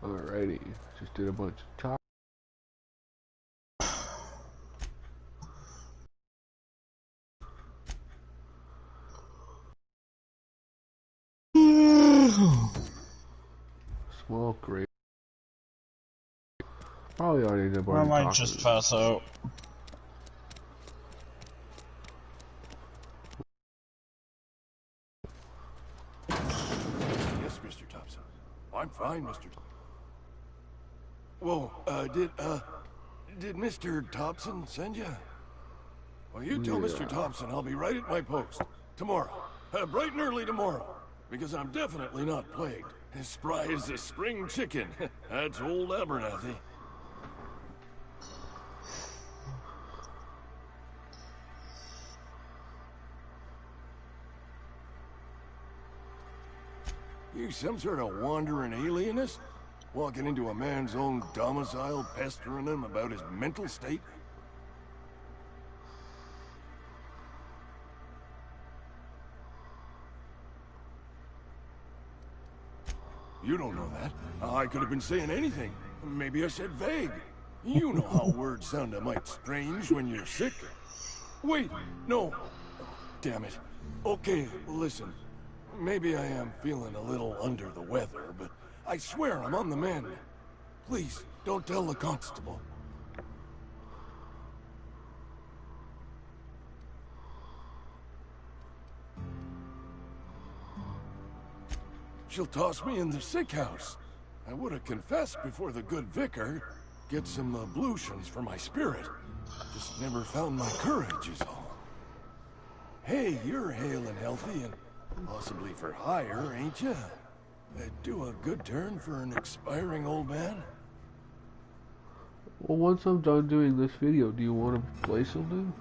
Alrighty, just did a bunch of talk. Smoke great. Probably already did a bunch I of might talking. just pass out. Yes, Mr. Thompson. I'm fine, Mr. Whoa, did Mr. Thompson send you? Well, you tell Mr. Thompson I'll be right at my post. Tomorrow. Bright and early tomorrow. Because I'm definitely not plagued. As spry as a spring chicken. That's old Abernathy. You some sort of wandering alienist? Walking into a man's own domicile, pestering him about his mental state? You don't know that. I could have been saying anything. Maybe I said vague. You know how words sound a mite strange when you're sick. Wait, no. Damn it. Okay, listen. Maybe I am feeling a little under the weather, but I swear I'm on the mend. Please, don't tell the constable. She'll toss me in the sick house. I would have confessed before the good vicar. Get some ablutions for my spirit. Just never found my courage is all. Hey, you're hale and healthy and possibly for hire, ain't ya? Do a good turn for an expiring old man? Well, once I'm done doing this video, do you want to play something?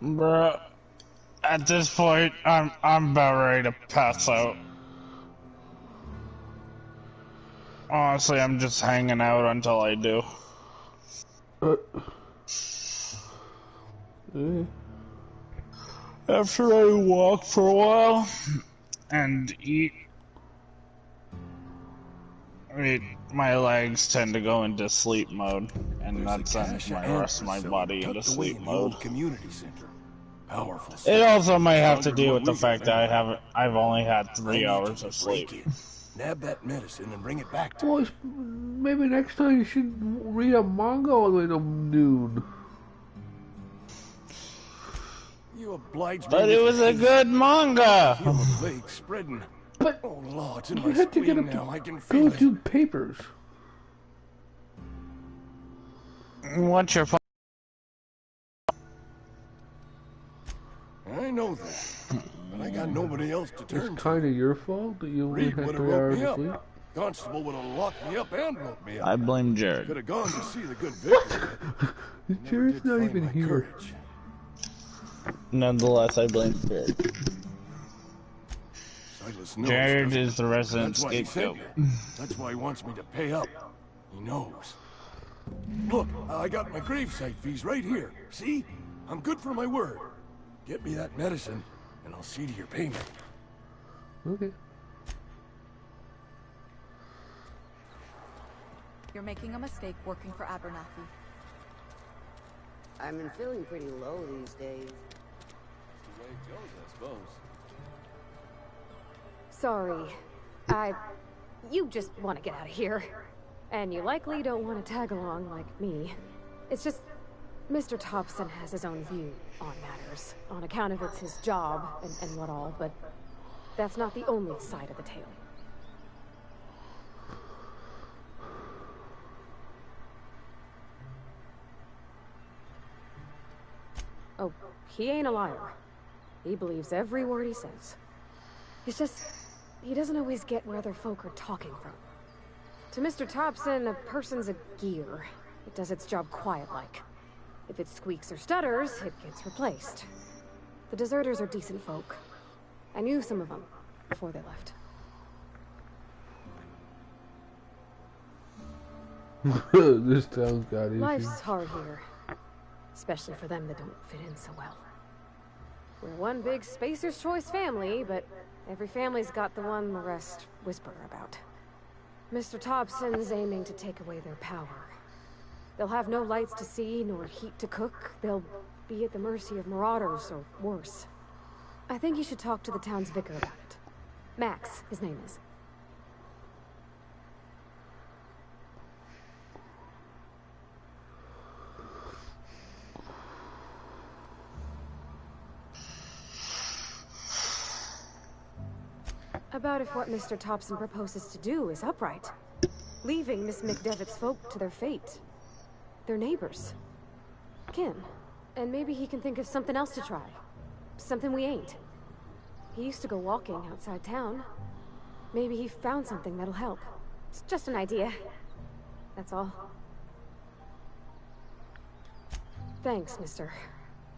Bruh, at this point, I'm about ready to pass out. Honestly, I'm just hanging out until I do. After I walk for a while and eat, my legs tend to go into sleep mode, and that sends my rest of my body into sleep mode. Community center. Powerful. It also might have to do with the fact that I've only had 3 hours of sleep. Nab that medicine and bring it back to Well, maybe next time you should read a manga all the way to noon. You oblige me. But it was a good manga. Feel the plague spreading. But oh Lord, it's in you my had to get spleen up now. I to can go feel through it. papers. What's your fault? I know that, but I got nobody else to turn It's kind of your fault that you only Reed had would have 3 woke hours me of up. sleep. Constable would have locked me up and woke me up. I blame Jared. Could have gone to see the good vicar. Jared's not even here. Courage. Nonetheless, I blame Jared. Silas knows, Jared is the resident That's why he scapegoat. sent you. That's why he wants me to pay up. He knows. Look, I got my gravesite fees right here. See? I'm good for my word. Get me that medicine, and I'll see to your payment. Okay. You're making a mistake working for Abernathy. I've been feeling pretty low these days. The way it goes, I suppose. Sorry. You just want to get out of here. And you likely don't want to tag along like me. It's just, Mr. Thompson has his own view on matters, on account of it's his job and what all, but that's not the only side of the tale. Oh, he ain't a liar. He believes every word he says. It's just, he doesn't always get where other folk are talking from. To Mr. Thompson, a person's a gear. It does its job quiet-like. If it squeaks or stutters, it gets replaced. The deserters are decent folk. I knew some of them before they left. This town's got issues. Life's hard here. Especially for them that don't fit in so well. We're one big Spacer's Choice family, but every family's got the one the rest whisper about. Mr. Thompson's aiming to take away their power. They'll have no lights to see, nor heat to cook. They'll be at the mercy of marauders, or worse. I think you should talk to the town's vicar about it. Max, his name is. About if what Mr. Thompson proposes to do is upright. Leaving Miss McDevitt's folk to their fate. They're neighbors. Kin. And maybe he can think of something else to try. Something we ain't. He used to go walking outside town. Maybe he found something that'll help. It's just an idea. That's all. Thanks, mister.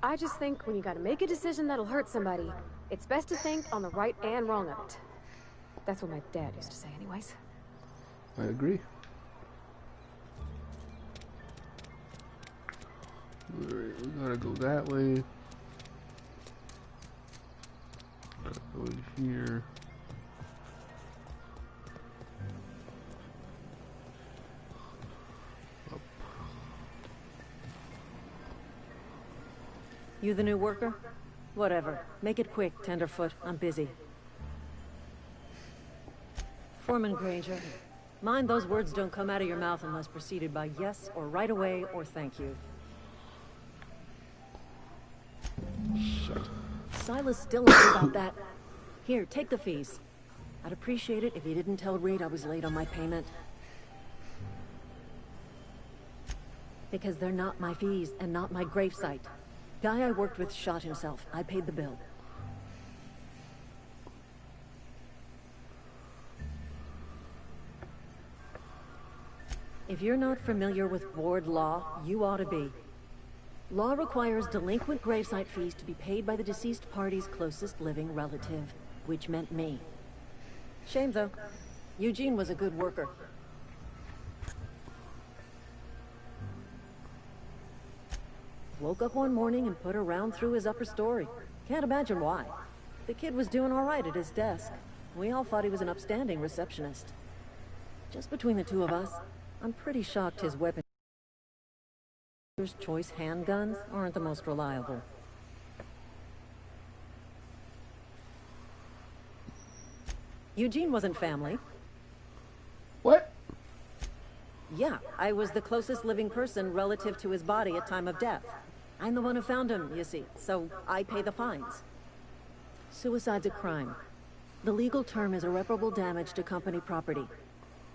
I just think when you gotta make a decision that'll hurt somebody, it's best to think on the right and wrong of it. That's what my dad used to say anyways. I agree. Alright, we gotta go that way. Gotta go in here. Up. You the new worker? Whatever. Make it quick, Tenderfoot. I'm busy. Foreman Granger. Mind those words don't come out of your mouth unless preceded by yes, or right away, or thank you. Shit. Silas still upset about that. Here, take the fees. I'd appreciate it if you didn't tell Reed I was late on my payment. Because they're not my fees, and not my gravesite. Guy I worked with shot himself. I paid the bill. If you're not familiar with ward law, you ought to be. Law requires delinquent gravesite fees to be paid by the deceased party's closest living relative, which meant me. Shame, though. Eugene was a good worker. Woke up one morning and put a round through his upper story. Can't imagine why. The kid was doing all right at his desk. We all thought he was an upstanding receptionist. Just between the two of us, I'm pretty shocked his weapon choice handguns aren't the most reliable. Eugene wasn't family. What? Yeah, I was the closest living person relative to his body at time of death. I'm the one who found him, you see, so I pay the fines. Suicide's a crime. The legal term is irreparable damage to company property.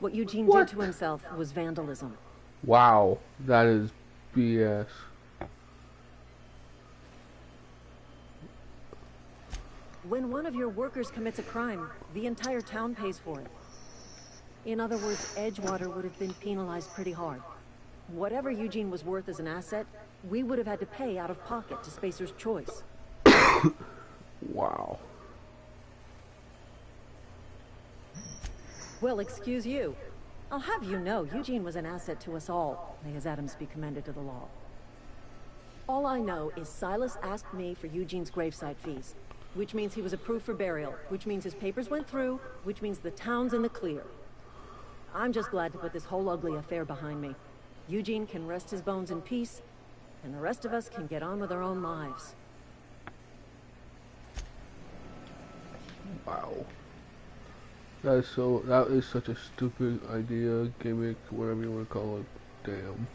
What Eugene did to himself was vandalism. Wow, that is BS. When one of your workers commits a crime, the entire town pays for it. In other words, Edgewater would have been penalized pretty hard. Whatever Eugene was worth as an asset, we would have had to pay out of pocket to Spacer's Choice. Wow. Well, excuse you. I'll have you know, Eugene was an asset to us all. May his Adams be commended to the law. All I know is Silas asked me for Eugene's gravesite fees, which means he was approved for burial, which means his papers went through, which means the town's in the clear. I'm just glad to put this whole ugly affair behind me. Eugene can rest his bones in peace, and the rest of us can get on with our own lives. Wow. That is such a stupid idea, gimmick, whatever you want to call it. Damn.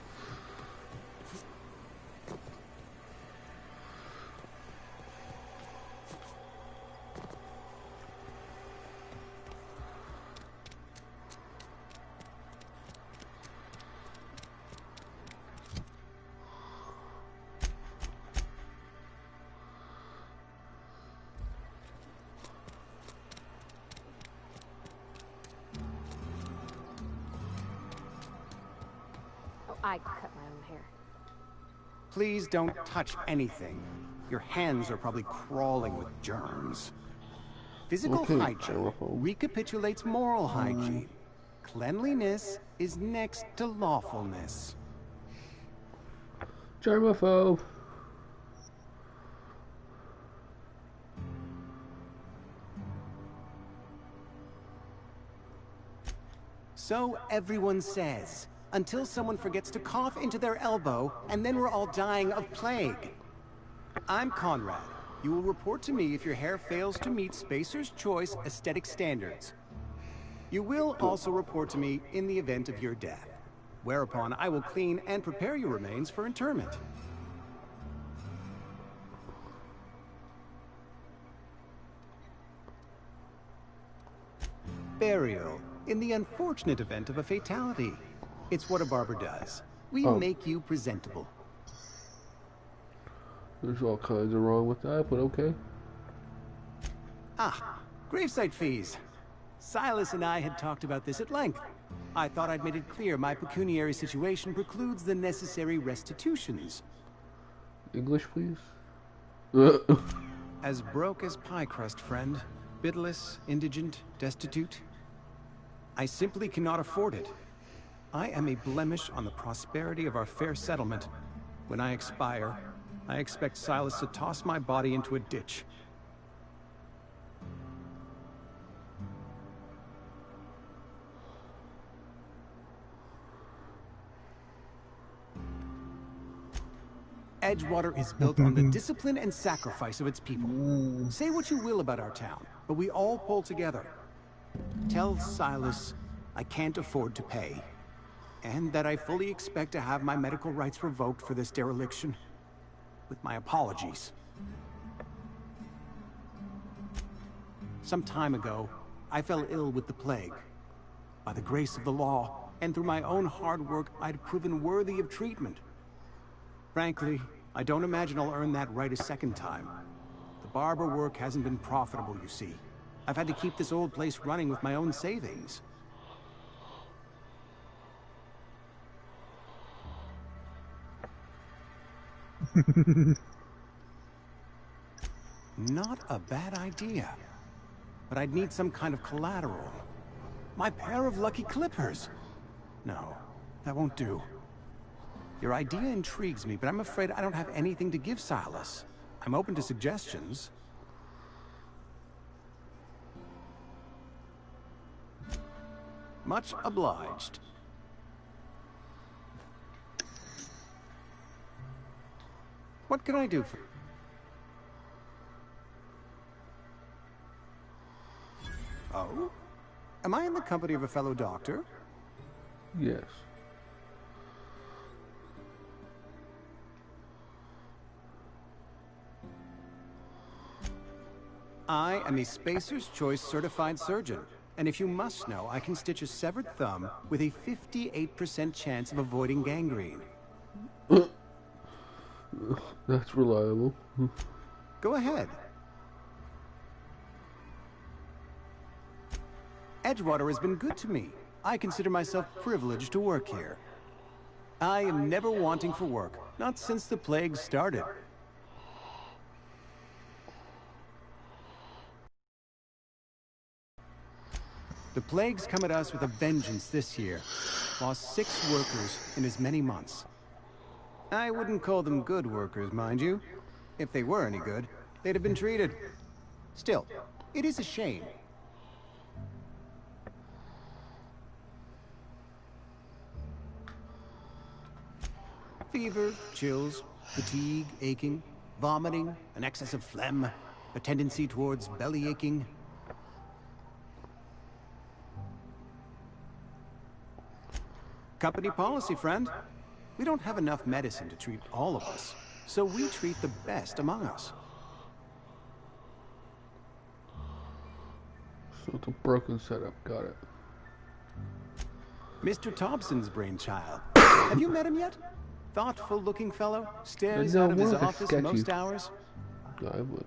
I cut my own hair. Please don't touch anything. Your hands are probably crawling with germs. Physical hygiene recapitulates moral hygiene. Cleanliness is next to lawfulness. Germaphobe. So everyone says. Until someone forgets to cough into their elbow, and then we're all dying of plague. I'm Conrad. You will report to me if your hair fails to meet Spacer's Choice aesthetic standards. You will also report to me in the event of your death, whereupon I will clean and prepare your remains for interment. Burial, in the unfortunate event of a fatality. It's what a barber does. We make you presentable. There's all kinds of wrong with that, but okay. Ah, gravesite fees. Silas and I had talked about this at length. I thought I'd made it clear my pecuniary situation precludes the necessary restitutions. English, please? As broke as pie crust, friend. Bidless, indigent, destitute. I simply cannot afford it. I am a blemish on the prosperity of our fair settlement. When I expire, I expect Silas to toss my body into a ditch. Edgewater is built on the discipline and sacrifice of its people. Say what you will about our town, but we all pull together. Tell Silas I can't afford to pay, and that I fully expect to have my medical rights revoked for this dereliction. With my apologies. Some time ago, I fell ill with the plague. By the grace of the law, and through my own hard work, I'd proven worthy of treatment. Frankly, I don't imagine I'll earn that right a second time. The barber work hasn't been profitable, you see. I've had to keep this old place running with my own savings. Not a bad idea. But I'd need some kind of collateral. My pair of lucky clippers! No, that won't do. Your idea intrigues me, but I'm afraid I don't have anything to give Silas. I'm open to suggestions. Much obliged. What can I do for... Oh? Am I in the company of a fellow doctor? Yes. I am a Spacer's Choice certified surgeon, and if you must know, I can stitch a severed thumb with a 58% chance of avoiding gangrene. That's reliable. Go ahead. Edgewater has been good to me. I consider myself privileged to work here. I am never wanting for work, not since the plague started. The plague's come at us with a vengeance this year. Lost 6 workers in as many months. I wouldn't call them good workers, mind you. If they were any good, they'd have been treated. Still, it is a shame. Fever, chills, fatigue, aching, vomiting, an excess of phlegm, a tendency towards belly aching. Company policy, friend. We don't have enough medicine to treat all of us, so we treat the best among us. So it's a broken setup, got it. Mr. Thompson's brainchild. Have you met him yet? Thoughtful-looking fellow, stares out of his office most hours. I would.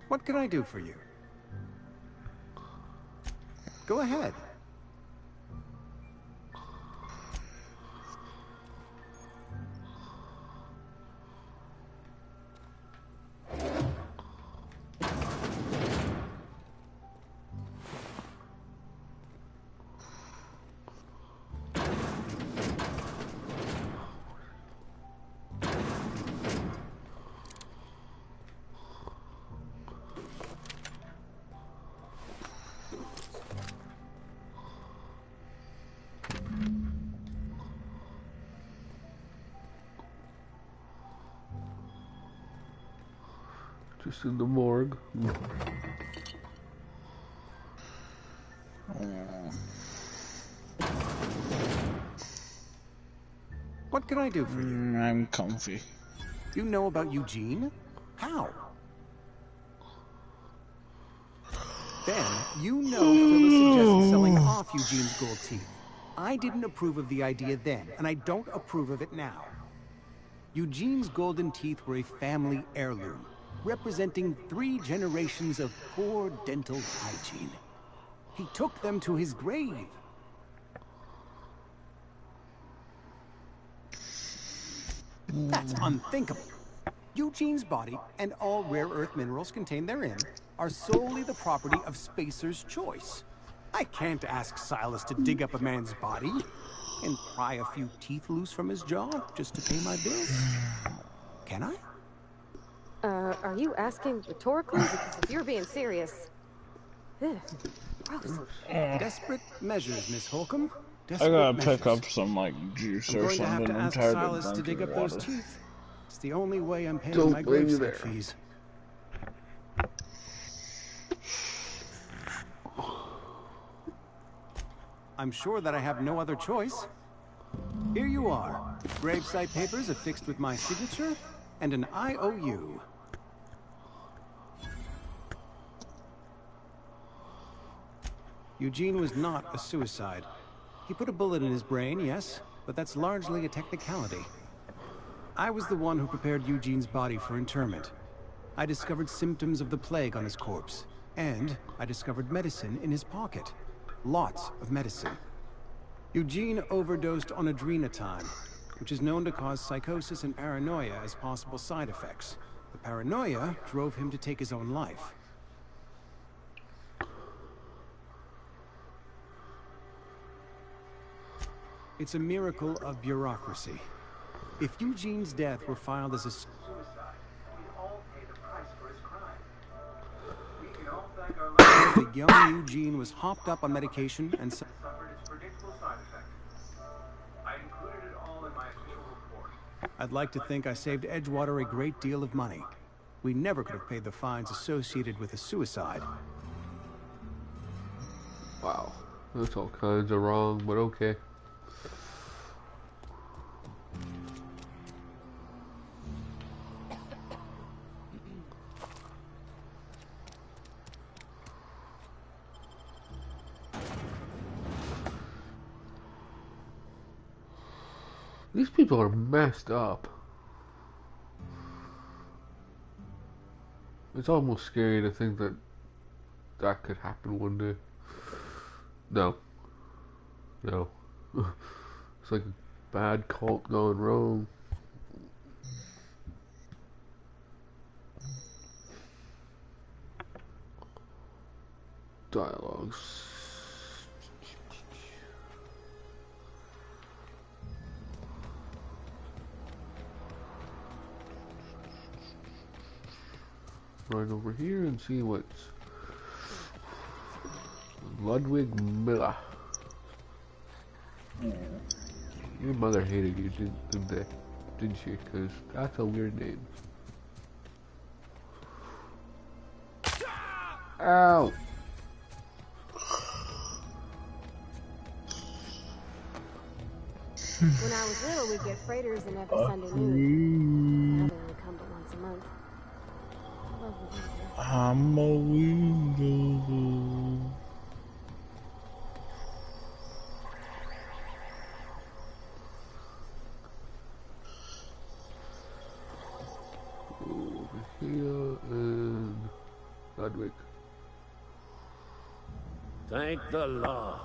What can I do for you? Go ahead. Just in the morgue. What can I do for you? I'm comfy. You know about Eugene? How? Then, you know Phyllis suggested selling off Eugene's gold teeth. I didn't approve of the idea then, and I don't approve of it now. Eugene's golden teeth were a family heirloom, representing 3 generations of poor dental hygiene. He took them to his grave. That's unthinkable. Eugene's body and all rare earth minerals contained therein are solely the property of Spacer's choice. I can't ask Silas to dig up a man's body and pry a few teeth loose from his jaw just to pay my bills. Can I? Are you asking rhetorically? Because if you're being serious... Ugh, gross. Desperate measures, Miss Holcomb. I Desperate gotta measures. pick up some, like, juice I'm or going to have something. to I'm ask tired Silas of to dig drinking up those water. teeth. It's the only way I'm paying Don't my blame you gravesite there. fees. I'm sure that I have no other choice. Here you are. Gravesite papers affixed with my signature and an IOU. Eugene was not a suicide. He put a bullet in his brain, yes, but that's largely a technicality. I was the one who prepared Eugene's body for interment. I discovered symptoms of the plague on his corpse, and I discovered medicine in his pocket. Lots of medicine. Eugene overdosed on adrenatime, which is known to cause psychosis and paranoia as possible side effects. The paranoia drove him to take his own life. It's a miracle of bureaucracy. If Eugene's death were filed as a suicide, we'd all pay the price for his crime. We can all thank our lives. The young Eugene was hopped up on medication and suffered its predictable side effects. I included it all in my official report. I'd like to think I saved Edgewater a great deal of money. We never could have paid the fines associated with a suicide. Wow. That's all kinds of wrong, but okay. These people are messed up. It's almost scary to think that that could happen one day. No. No. It's like a bad cult gone wrong. Dialogues. Right over here and see what's Ludwig Miller. Your mother hated you, didn't she? Because that's a weird name. Ow! When I was little, we'd get freighters in every Sunday noon. Now they only come but once a month. I love the winter. I'm a window. Over here and Ludwig. Thank the law.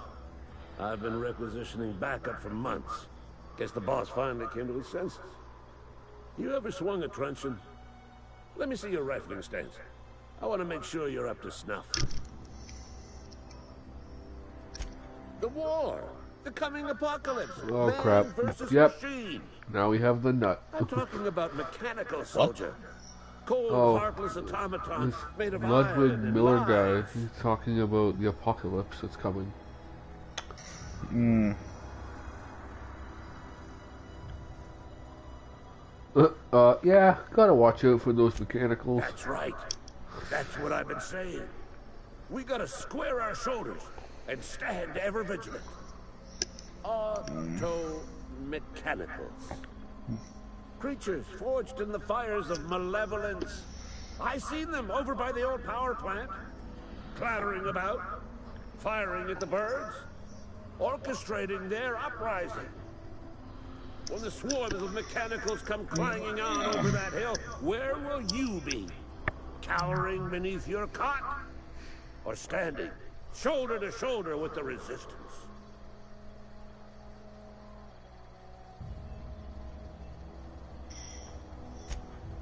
I've been requisitioning backup for months. Guess the boss finally came to his senses. You ever swung a truncheon? Let me see your rifling stance. I want to make sure you're up to snuff. The war! The coming apocalypse! Oh Man crap. versus Yep. machine! Now we have the nut. I'm talking about mechanical soldier. Cold, Oh, heartless automatons this made of Ludwig iron and Miller lies. guy, he's talking about the apocalypse that's coming. Yeah, gotta watch out for those mechanicals. That's right. That's what I've been saying. We gotta square our shoulders and stand ever vigilant. Auto-mechanicals. Creatures forged in the fires of malevolence. I seen them over by the old power plant, clattering about, firing at the birds, orchestrating their uprising. When the swarms of mechanicals come clanging on over that hill, where will you be? Cowering beneath your cot? Or standing, shoulder to shoulder with the resistance?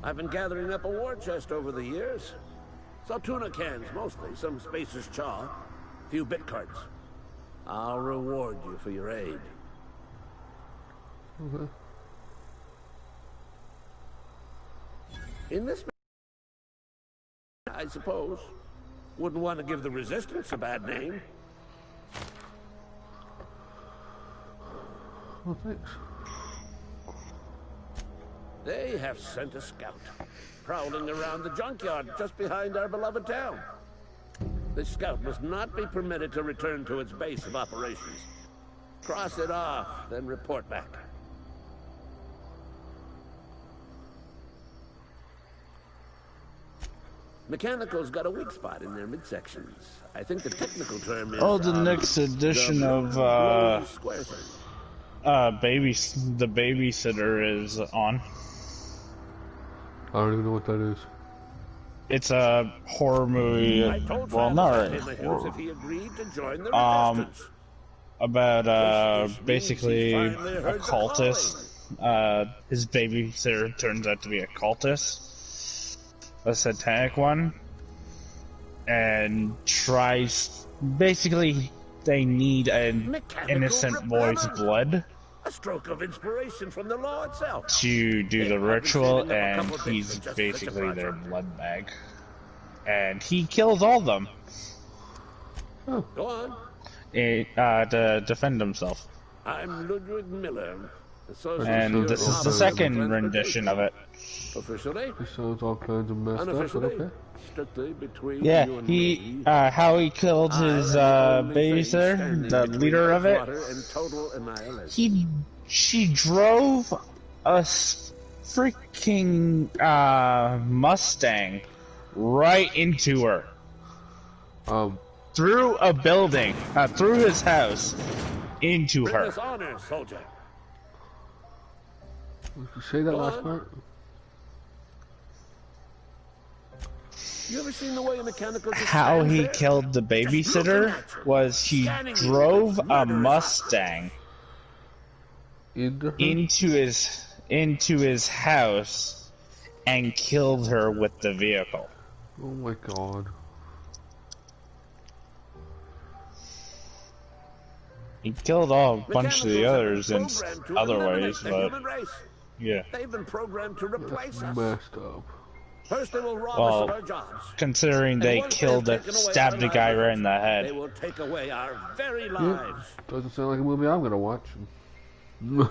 I've been gathering up a war chest over the years. Saltuna cans, mostly. Some Spacer's Chaw. A few bit cards. I'll reward you for your aid. In this, I suppose, wouldn't want to give the Resistance a bad name. Well, thanks. They have sent a scout, prowling around the junkyard just behind our beloved town. This scout must not be permitted to return to its base of operations. Cross it off, then report back. Mechanicals got a weak spot in their midsections. I think the technical term is... Oh, the next edition of, the Babysitter is on. I don't even know what that is. It's a horror movie. Well, not really horror. If he agreed to join the Resistance. About basically a cultist. His babysitter turns out to be a cultist, a satanic one, and tries. Basically, they need an innocent boy's blood. A stroke of inspiration from the law itself. To do the ritual, and he's basically their blood bag. And he kills all of them. Oh. Go on. To defend himself. I'm Ludwig Miller. And this is the second rendition of it. Officially? This sounds all kinds of messed up, but okay. Strictly between yeah, you and he, how he killed his, babysitter, the leader of it. She drove a freaking, Mustang right into her. Through a building, through his house, into her. Honor, soldier. Did you say that last part? You ever seen the way a mechanical how he killed the babysitter was he drove a Mustang into his house and killed her with the vehicle. Oh my god. He killed a bunch of the others in other ways, but yeah. They've been programmed to replace us. Messed up. First they will rob us of our jobs. Considering they stabbed a guy right in the head. They will take away our very lives. Doesn't sound like a movie I'm gonna watch. Do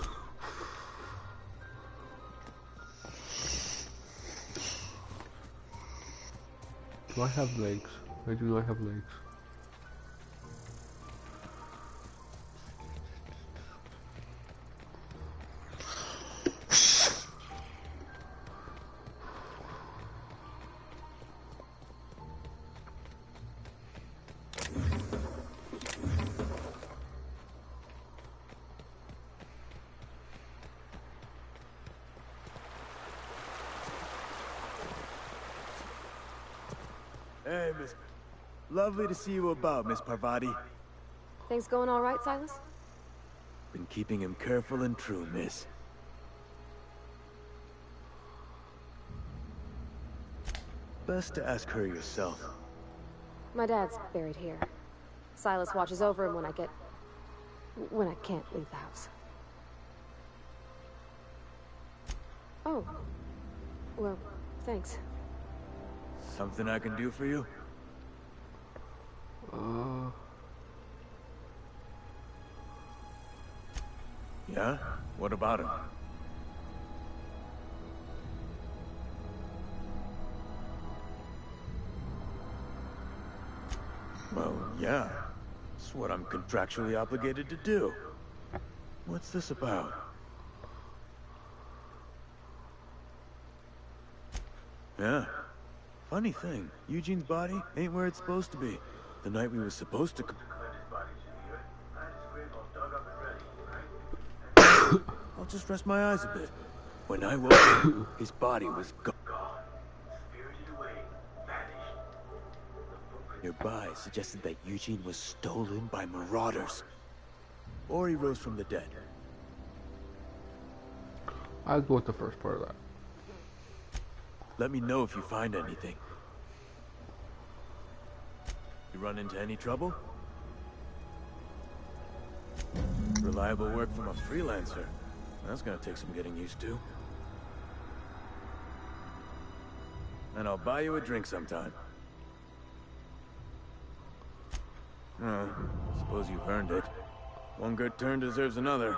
I have legs? I do not have legs. Hey, Miss... Lovely to see you about, Miss Parvati. Things going all right, Silas? Been keeping him careful and true, miss. Best to ask her yourself. My dad's buried here. Silas watches over him when I can't leave the house. Oh. Well, thanks. Something I can do for you? Yeah? What about him? Yeah, it's what I'm contractually obligated to do. What's this about? Yeah. Funny thing, Eugene's body ain't where it's supposed to be. The night we was supposed to... I'll just rest my eyes a bit. When I woke up, his body was gone. Nearby suggested that Eugene was stolen by marauders. Or he rose from the dead. I'll go with the first part of that. Let me know if you find anything. You run into any trouble? Reliable work from a freelancer. That's gonna take some getting used to. And I'll buy you a drink sometime. Suppose you've earned it. One good turn deserves another.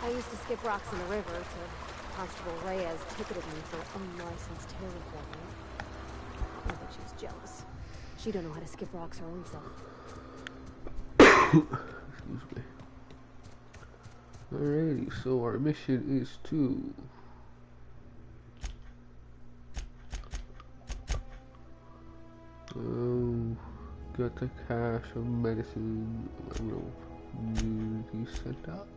I used to skip rocks in the river till Constable Reyes ticketed me for unlicensed terraforming. I bet she was jealous. She don't know how to skip rocks her own self. Excuse me. Alrighty, so our mission is to get the cache of medicine community sent out.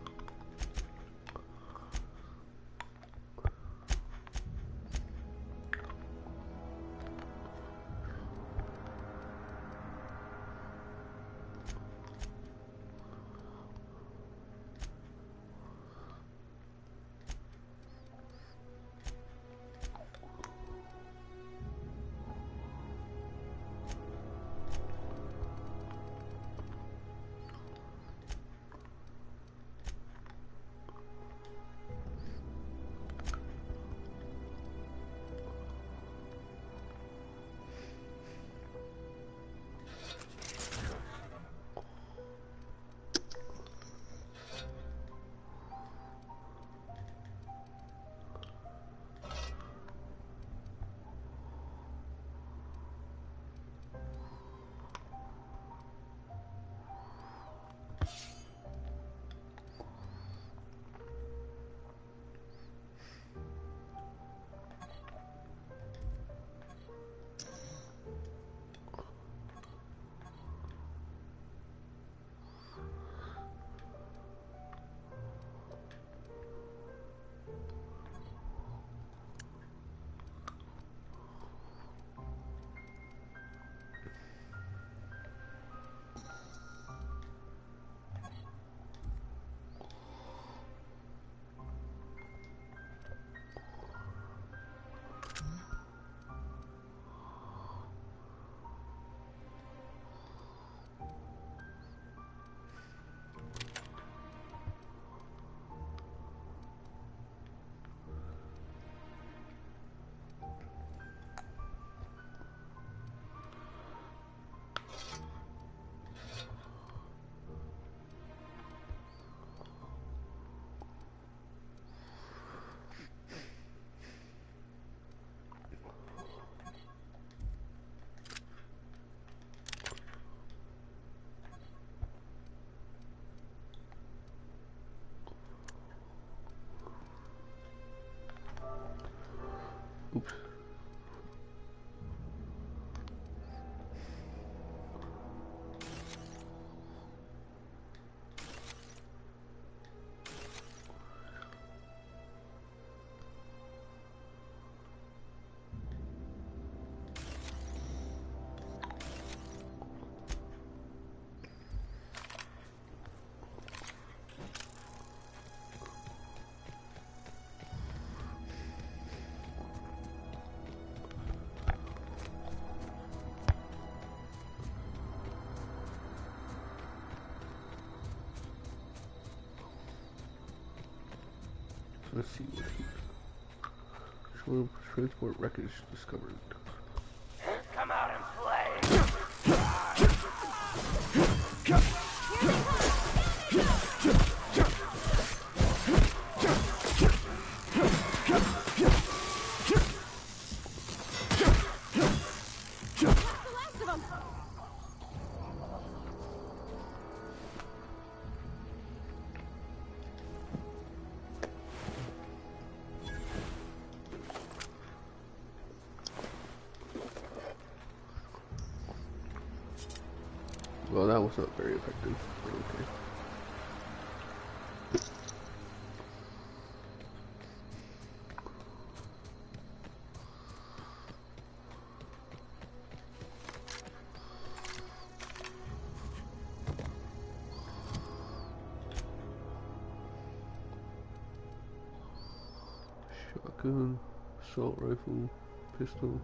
Oops. Let's see what he... Transport wreckage discovered. Come out and play! Well, that was not very effective, but okay. Shotgun, assault rifle, pistol.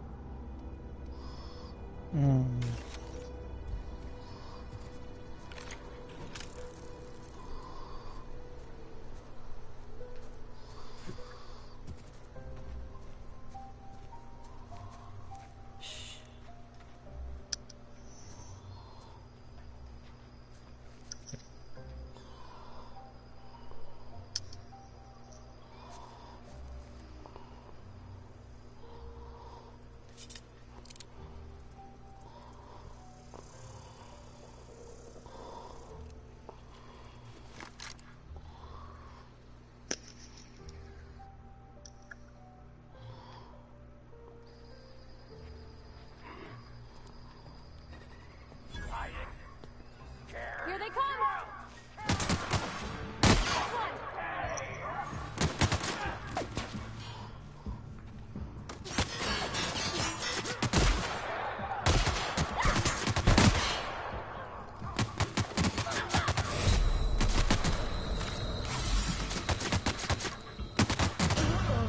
Here they come!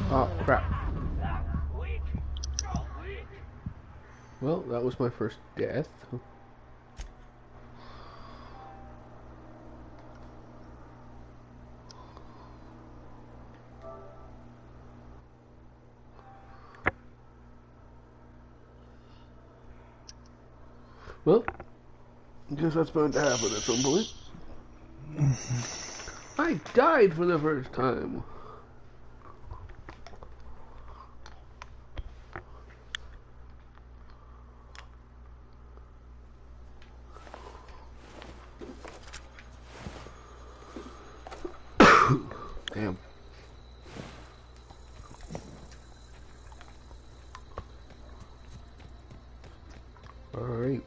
Oh, crap. Well, that was my first death. Well, I guess that's bound to happen at some point. I died for the first time. Damn. All right.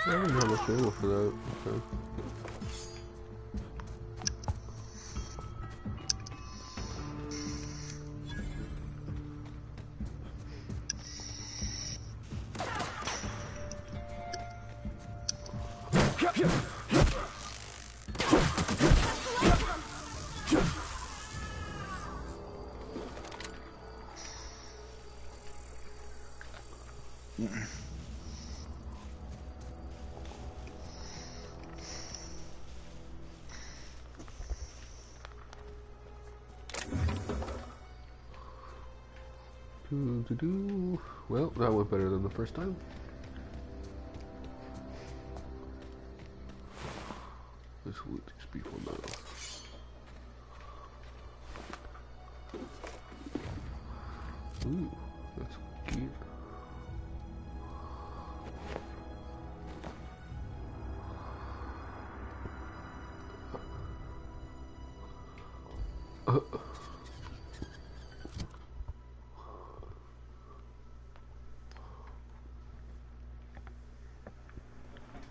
I don't have much ammo for that. Okay. Well, that went better than the first time. Let's let these people know. Ooh, that's cute.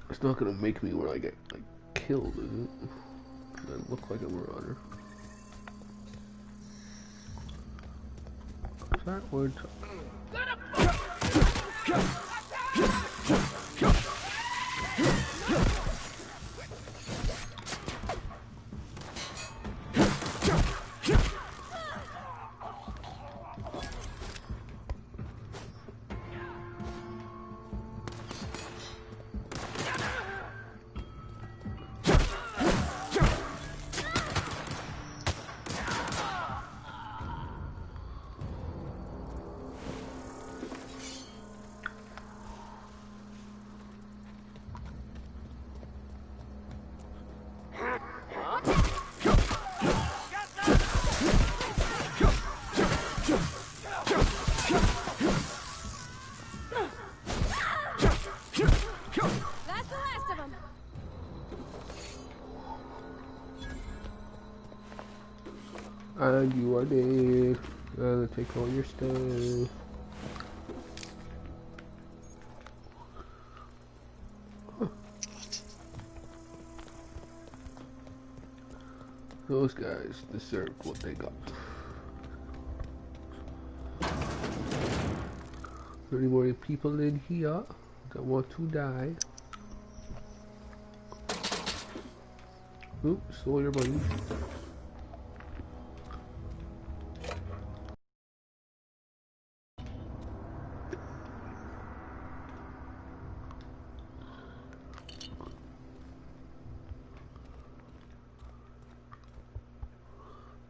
It's not gonna make me where I get like killed, is it? I look like a marauder. Is that word? And you are dead. Gonna take all your stuff. Huh. Those guys deserve what they got. Any more people in here that want to die? Oops, stole your money.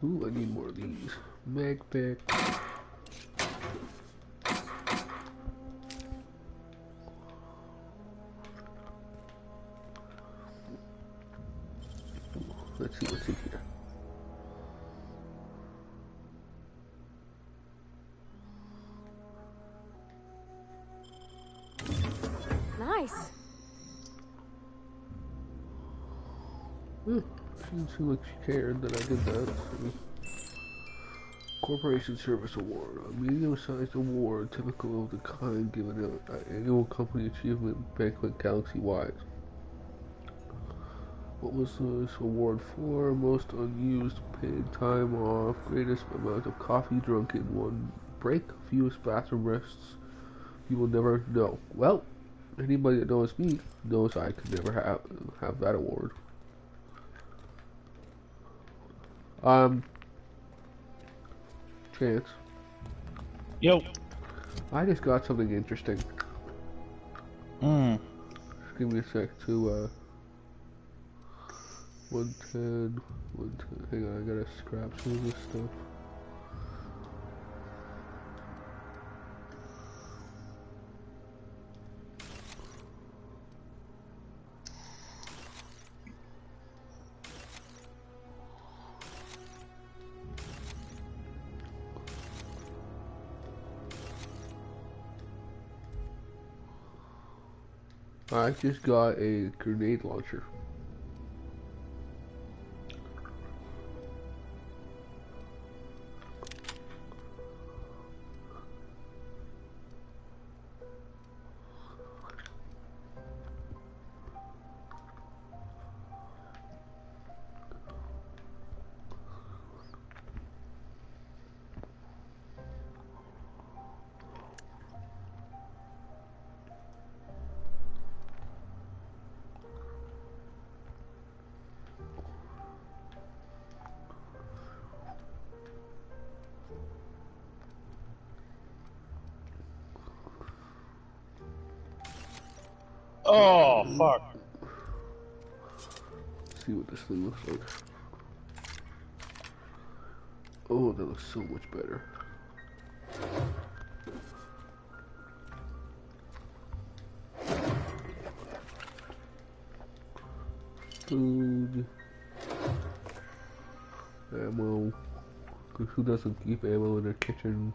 Ooh, I need more of these. Mag pack. Let's see what's in here. Nice. She didn't seem like she cared that I did that. So. Corporation Service Award. A medium-sized award typical of the kind given out at annual company achievement banquet galaxy-wide. What was this award for? Most unused paid time off, greatest amount of coffee drunk in one break, fewest bathroom rests. You will never know. Well, anybody that knows me knows I could never have that award. Chance. Yo. I just got something interesting. Just give me a sec to 110, 110. Hang on, I gotta scrap some of this stuff. I just got a grenade launcher. Oh, fuck. Let's see what this thing looks like. Oh, that looks so much better. Food. food, ammo. Cause who doesn't keep ammo in their kitchen?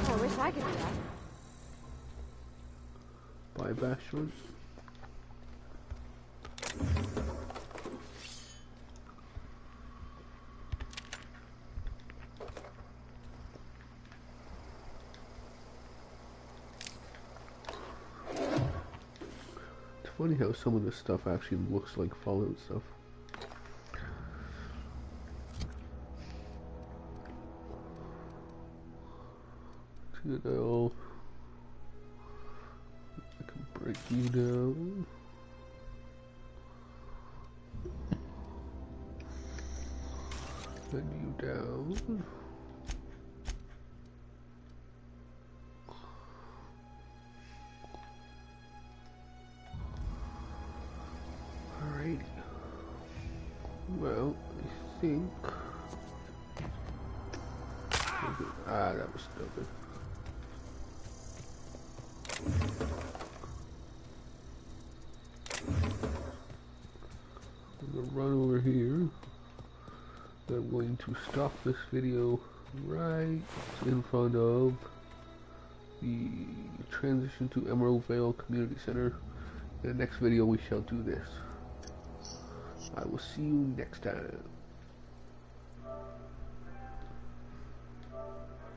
I wish I could do that. Buy bash shorts. It's funny how some of this stuff actually looks like Fallout stuff. Citadel. I can break you down. Send you down. Alrighty. Well, I think. Ah, that was stupid. I'm gonna run over here. I'm going to stop this video right in front of the transition to Emerald Vale Community Center. In the next video we shall do this. I will see you next time.